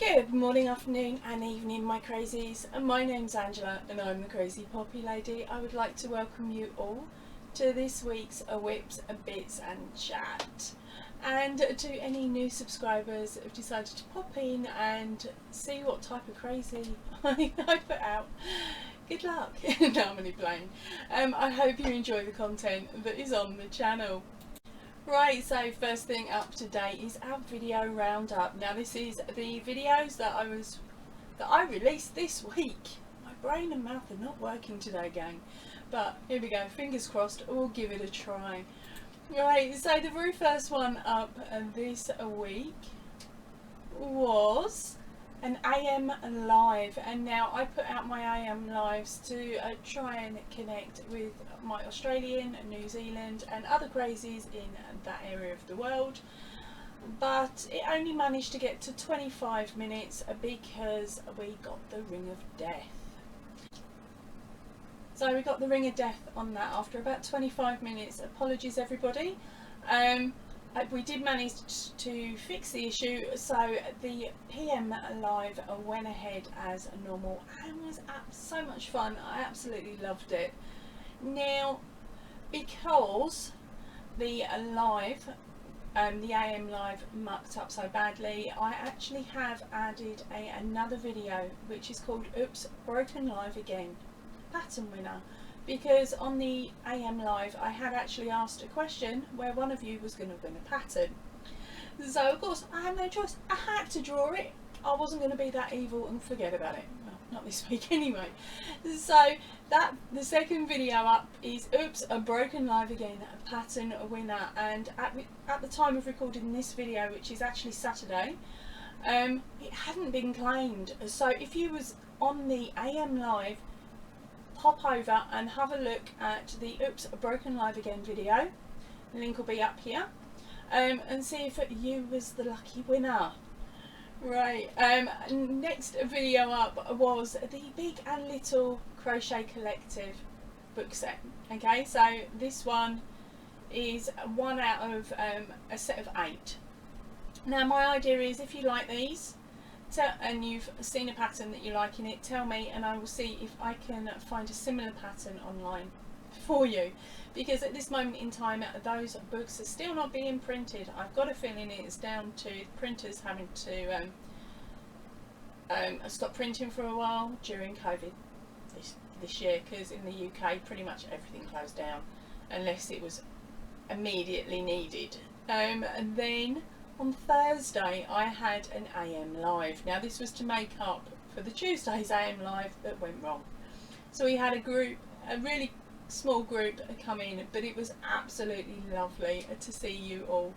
Good morning, afternoon and evening, my crazies. My name's Angela and I'm the Crazy Poppy Lady. I would like to welcome you all to this week's Whips, Bits and Chat. And to any new subscribers who've decided to pop in and see what type of crazy I put out, good luck. No, I'm only playing. I hope you enjoy the content that is on the channel. Right, so first thing up today is our video roundup. Now this is the videos that I released this week. My brain and mouth are not working today, gang, but here we go, fingers crossed, we'll give it a try. Right, so the very first one up this week was an AM live, and now I put out my AM lives to try and connect with my Australian, New Zealand and other crazies in that area of the world, but it only managed to get to 25 minutes because we got the ring of death. So we got the ring of death on that after about 25 minutes. Apologies everybody. We did manage to fix the issue, so the PM live went ahead as normal and was so much fun. I absolutely loved it. Now, because the live, the AM live mucked up so badly, I actually have added another video which is called Oops, Broken Live Again, Pattern Winner. Because on the AM live I had actually asked a question where one of you was going to win a pattern. So of course I had no choice, I had to draw it. I wasn't going to be that evil and forget about it. Well, not this week anyway. So the second video up is Oops, a Broken Live Again, a Pattern Winner. And at the time of recording this video, which is actually Saturday, it hadn't been claimed. So if you was on the AM live, hop over and have a look at the Oops, Broken Live Again video. The link will be up here, and see if you was the lucky winner. Right, next video up was the Big and Little Crochet Collective book set. Okay, so this one is one out of a set of 8. Now my idea is, if you like these and you've seen a pattern that you like in it, tell me and I will see if I can find a similar pattern online for you, because at this moment in time those books are still not being printed. I've got a feeling it's down to printers having to stop printing for a while during COVID this year, because in the UK pretty much everything closed down unless it was immediately needed. And then on Thursday I had an AM live. Now this was to make up for the Tuesday's AM live that went wrong. So we had a really small group come in, but it was absolutely lovely to see you all,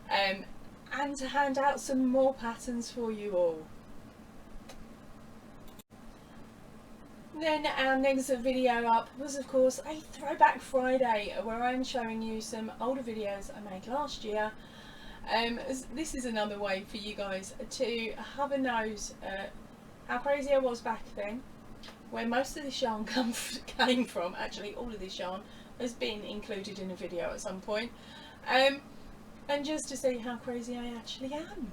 and to hand out some more patterns for you all. Then our next video up was of course a Throwback Friday, where I'm showing you some older videos I made last year. This is another way for you guys to have a nose at how crazy I was back then, where most of this yarn came from. Actually all of this yarn has been included in a video at some point, and just to see how crazy I actually am.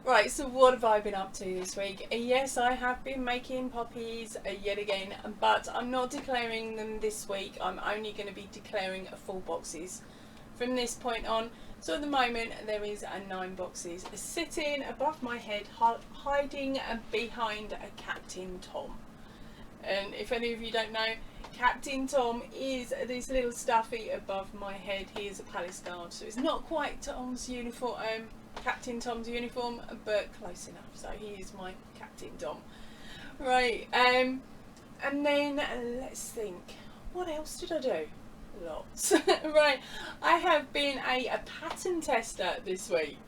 Right, so what have I been up to this week? Yes, I have been making poppies yet again, but I'm not declaring them this week. I'm only going to be declaring full boxes from this point on. So at the moment there is 9 boxes sitting above my head, hiding behind a Captain Tom. And if any of you don't know, Captain Tom is this little stuffy above my head. He is a palace guard, so it's not quite Tom's uniform, Captain Tom's uniform, but close enough. So he is my Captain Tom. Right, and then let's think, what else did I do? Lots. Right, I have been a pattern tester this week,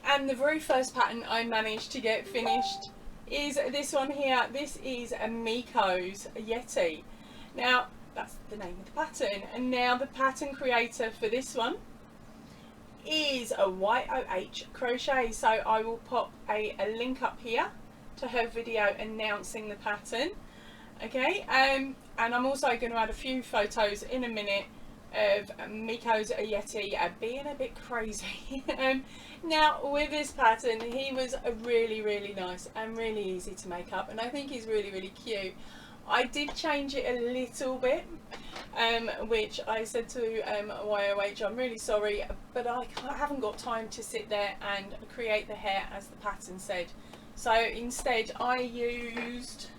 and the very first pattern I managed to get finished is this one here. This is a Meeko's Yeti. Now that's the name of the pattern, and now the pattern creator for this one is a Y.O.H Crochet, so I will pop a link up here to her video announcing the pattern. Okay, and I'm also going to add a few photos in a minute of Meeko's Yeti being a bit crazy. Now with this pattern, he was really nice and really easy to make up, and I think he's really cute. I did change it a little bit, which I said to Y.O.H, I'm really sorry, but I haven't got time to sit there and create the hair as the pattern said. So instead I used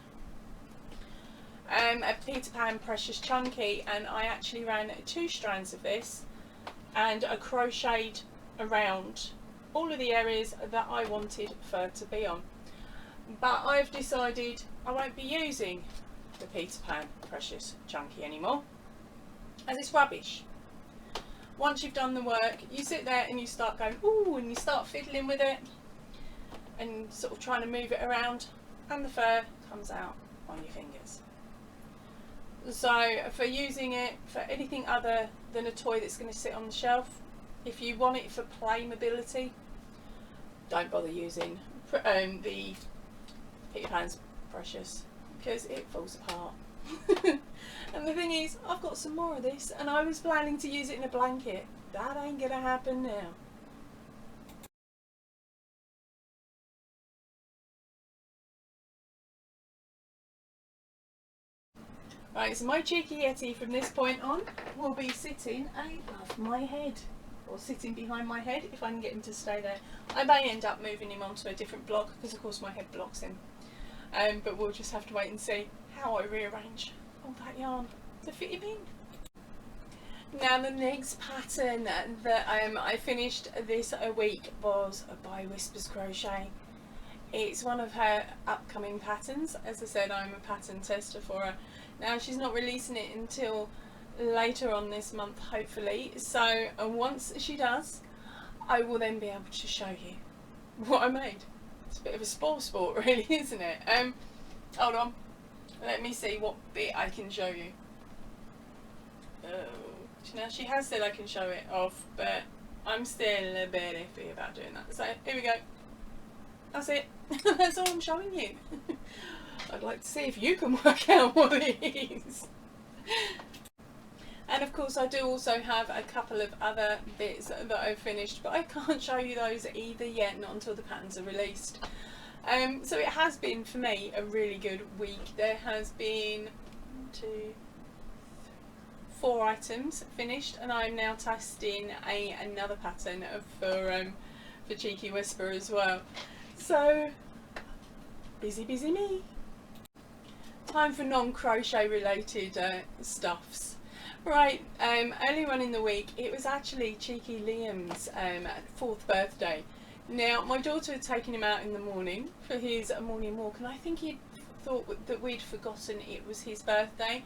a Peter Pan Precious Chunky, and I actually ran 2 strands of this and I crocheted around all of the areas that I wanted fur to be on. But I've decided I won't be using the Peter Pan Precious Chunky anymore, as it's rubbish. Once you've done the work, you sit there and you start going ooh, and you start fiddling with it and sort of trying to move it around, and the fur comes out on your fingers. So for using it for anything other than a toy that's going to sit on the shelf, if you want it for play mobility, don't bother using the Peter Pan's Precious, because it falls apart. And the thing is, I've got some more of this and I was planning to use it in a blanket. That ain't gonna happen now. Right, so my cheeky Yeti from this point on will be sitting above my head, or sitting behind my head if I can get him to stay there. I may end up moving him onto a different block because of course my head blocks him, but we'll just have to wait and see how I rearrange all that yarn to fit him in. Now the next pattern that I finished this week was by Mercedes Crochet. It's one of her upcoming patterns. As I said, I'm a pattern tester for her. Now she's not releasing it until later on this month, hopefully, so once she does, I will then be able to show you what I made. It's a bit of a sport really, isn't it? Hold on, let me see what bit I can show you. Now she has said I can show it off, but I'm still a bit iffy about doing that, so here we go. That's it. That's all I'm showing you. I'd like to see if you can work out what it is. And of course I do also have a couple of other bits that I've finished, but I can't show you those either yet, not until the patterns are released. So it has been for me a really good week. There has been 4 items finished, and I'm now testing another pattern for Cheeky Whisper as well. So busy me. Time for non-crochet related stuffs. Right, earlier on in the week it was actually Cheeky Liam's 4th birthday. Now my daughter had taken him out in the morning for his morning walk, and I think he thought that we'd forgotten it was his birthday,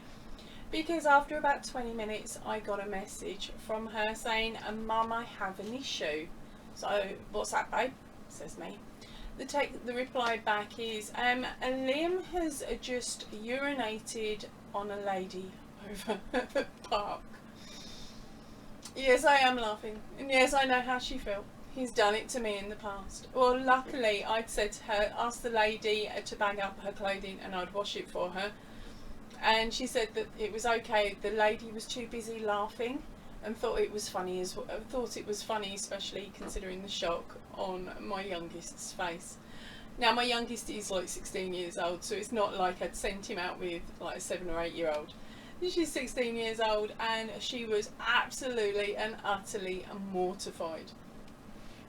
because after about 20 minutes I got a message from her saying, Mum, I have an issue. So, what's that, babe? Says me. The reply back is, Liam has just urinated on a lady over at the park. Yes, I am laughing, and yes, I know how she felt. He's done it to me in the past. Well, luckily I'd said to her, ask the lady to bag up her clothing and I'd wash it for her, and she said that it was okay. The lady was too busy laughing and thought it was funny, especially considering the shock on my youngest's face. Now my youngest is like 16 years old, so it's not like I'd sent him out with like a 7 or 8 year old. She's 16 years old and she was absolutely and utterly mortified.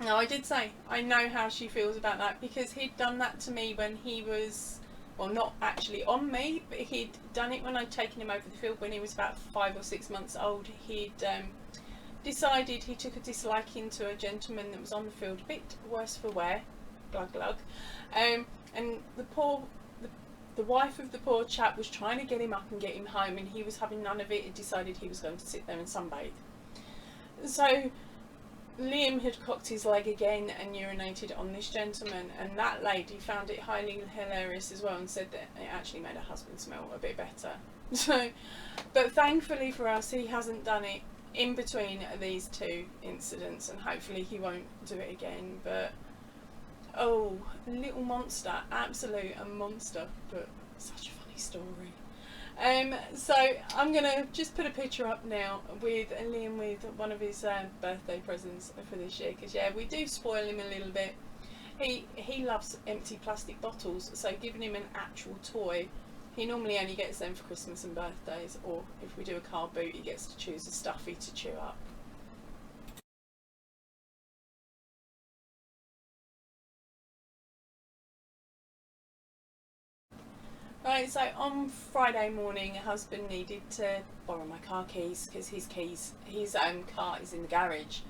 Now I did say I know how she feels about that, because he'd done that to me when he was, well, not actually on me, but he'd done it when I'd taken him over the field when he was about 5 or 6 months old. He'd decided he took a disliking to a gentleman that was on the field, a bit worse for wear, glug glug, and the wife of the poor chap was trying to get him up and get him home, and he was having none of it. He decided he was going to sit there and sunbathe. So Liam had cocked his leg again and urinated on this gentleman, and that lady found it highly hilarious as well and said that it actually made her husband smell a bit better. So, but thankfully for us, he hasn't done it in between these 2 incidents, and hopefully he won't do it again. But little monster, absolute monster, but such a funny story. So I'm gonna just put a picture up now with Liam with one of his birthday presents for this year, because yeah, we do spoil him a little bit. He loves empty plastic bottles, so giving him an actual toy, he normally only gets them for Christmas and birthdays, or if we do a car boot, he gets to choose a stuffy to chew up. Right, so on Friday morning, husband needed to borrow my car keys because his own car is in the garage.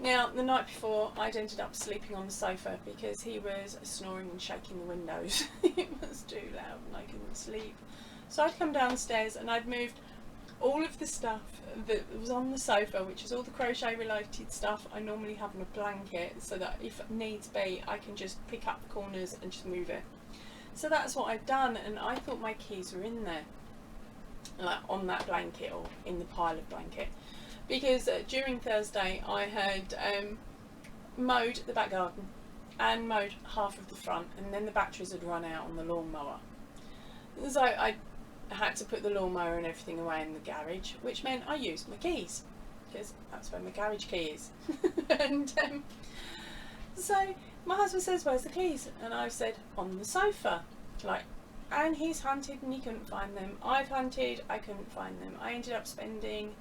Now, the night before, I'd ended up sleeping on the sofa because he was snoring and shaking the windows. It was too loud and I couldn't sleep. So I'd come downstairs and I'd moved all of the stuff that was on the sofa, which is all the crochet related stuff I normally have in a blanket, so that if needs be, I can just pick up the corners and just move it. So that's what I've done, and I thought my keys were in there, like on that blanket or in the pile of blanket, because during Thursday I had mowed the back garden and mowed half of the front, and then the batteries had run out on the lawnmower. So I had to put the lawnmower and everything away in the garage, which meant I used my keys, because that's where my garage key is. And so my husband says, "Where's the keys?" And I've said, "On the sofa." And he's hunted and he couldn't find them. I've hunted, I couldn't find them. I ended up spending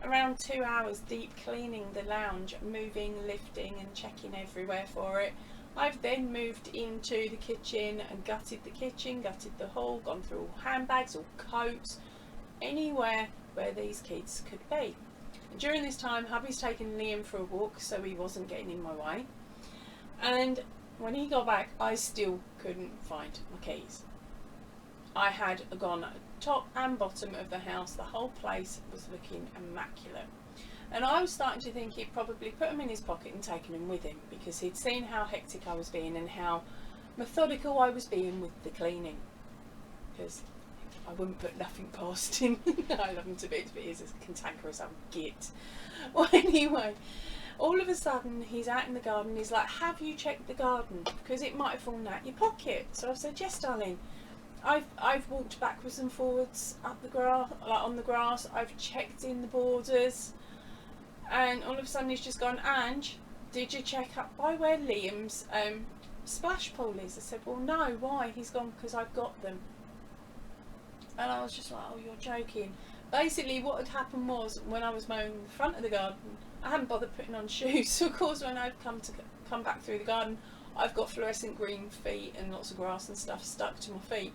around 2 hours deep cleaning the lounge, moving, lifting and checking everywhere for it. I've then moved into the kitchen and gutted the kitchen, gutted the hall, gone through all handbags, all coats, anywhere where these keys could be. And during this time, hubby's taken Liam for a walk, so he wasn't getting in my way. And when he got back, I still couldn't find my keys. I had gone top and bottom of the house. The whole place was looking immaculate. And I was starting to think he'd probably put them in his pocket and taken them with him, because he'd seen how hectic I was being and how methodical I was being with the cleaning. Because I wouldn't put nothing past him. I love him to bits, but he's as cantankerous as a git. Well, anyway, all of a sudden he's out in the garden. He's like, "Have you checked the garden? Because it might have fallen out your pocket." So I said, "Yes, darling. I've walked backwards and forwards up the grass, like on the grass. I've checked in the borders." And all of a sudden he's just gone, "Ange, did you check up by where Liam's splash pool is?" I said, "Well, no, why?" He's gone, "Because I've got them." And I was just like, "Oh, you're joking." Basically what had happened was, when I was mowing the front of the garden, I hadn't bothered putting on shoes. So of course when I've come back through the garden, I've got fluorescent green feet and lots of grass and stuff stuck to my feet.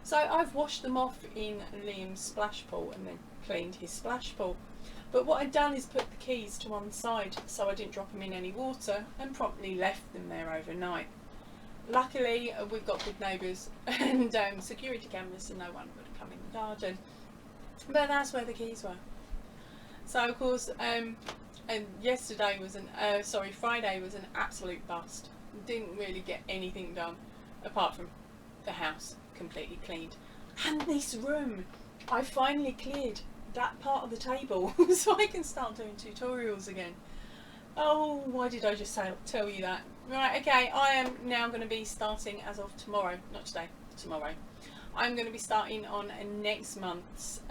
So I've washed them off in Liam's splash pool and then cleaned his splash pool. But what I'd done is put the keys to one side so I didn't drop them in any water, and promptly left them there overnight. Luckily we've got good neighbours and security cameras, so no one would have come in the garden. But that's where the keys were. So of course, and Friday was an absolute bust. Didn't really get anything done apart from the house completely cleaned. And this room, I finally cleared that part of the table so I can start doing tutorials again. Oh, why did I just tell you that? Right, okay, I am now going to be starting as of tomorrow, not today, tomorrow. I'm going to be starting on next month's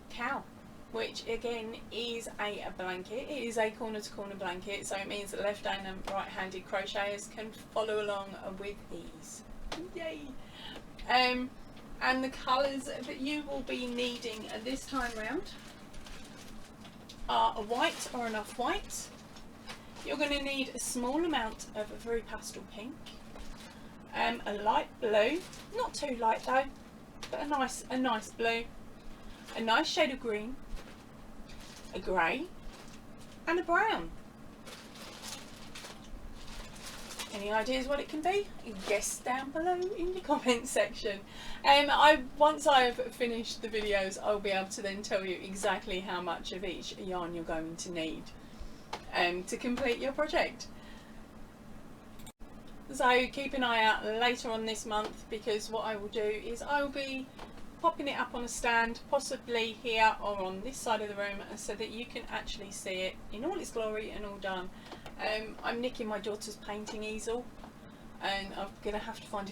cow, which again is a blanket. It is a corner to corner blanket, so it means that left hand and right handed crocheters can follow along with ease. Yay! And the colours that you will be needing this time round are a white or an off-white. You're going to need a small amount of a very pastel pink, a light blue, not too light though, but a nice blue, a nice shade of green, a grey, and a brown. Any ideas what it can be? Guess down below in the comments section. Once I've finished the videos, I'll be able to then tell you exactly how much of each yarn you're going to need to complete your project. So keep an eye out later on this month, because what I will do is I will be popping it up on a stand, possibly here or on this side of the room, so that you can actually see it in all its glory and all done. I'm nicking my daughter's painting easel and I'm going to have to find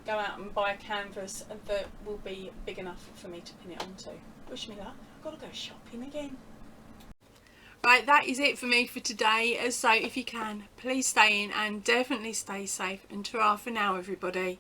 go out and buy a canvas that will be big enough for me to pin it onto. Wish me luck. I've got to go shopping again. Right, that is it for me for today. So if you can, please stay in and definitely stay safe, and ta-ra for now everybody.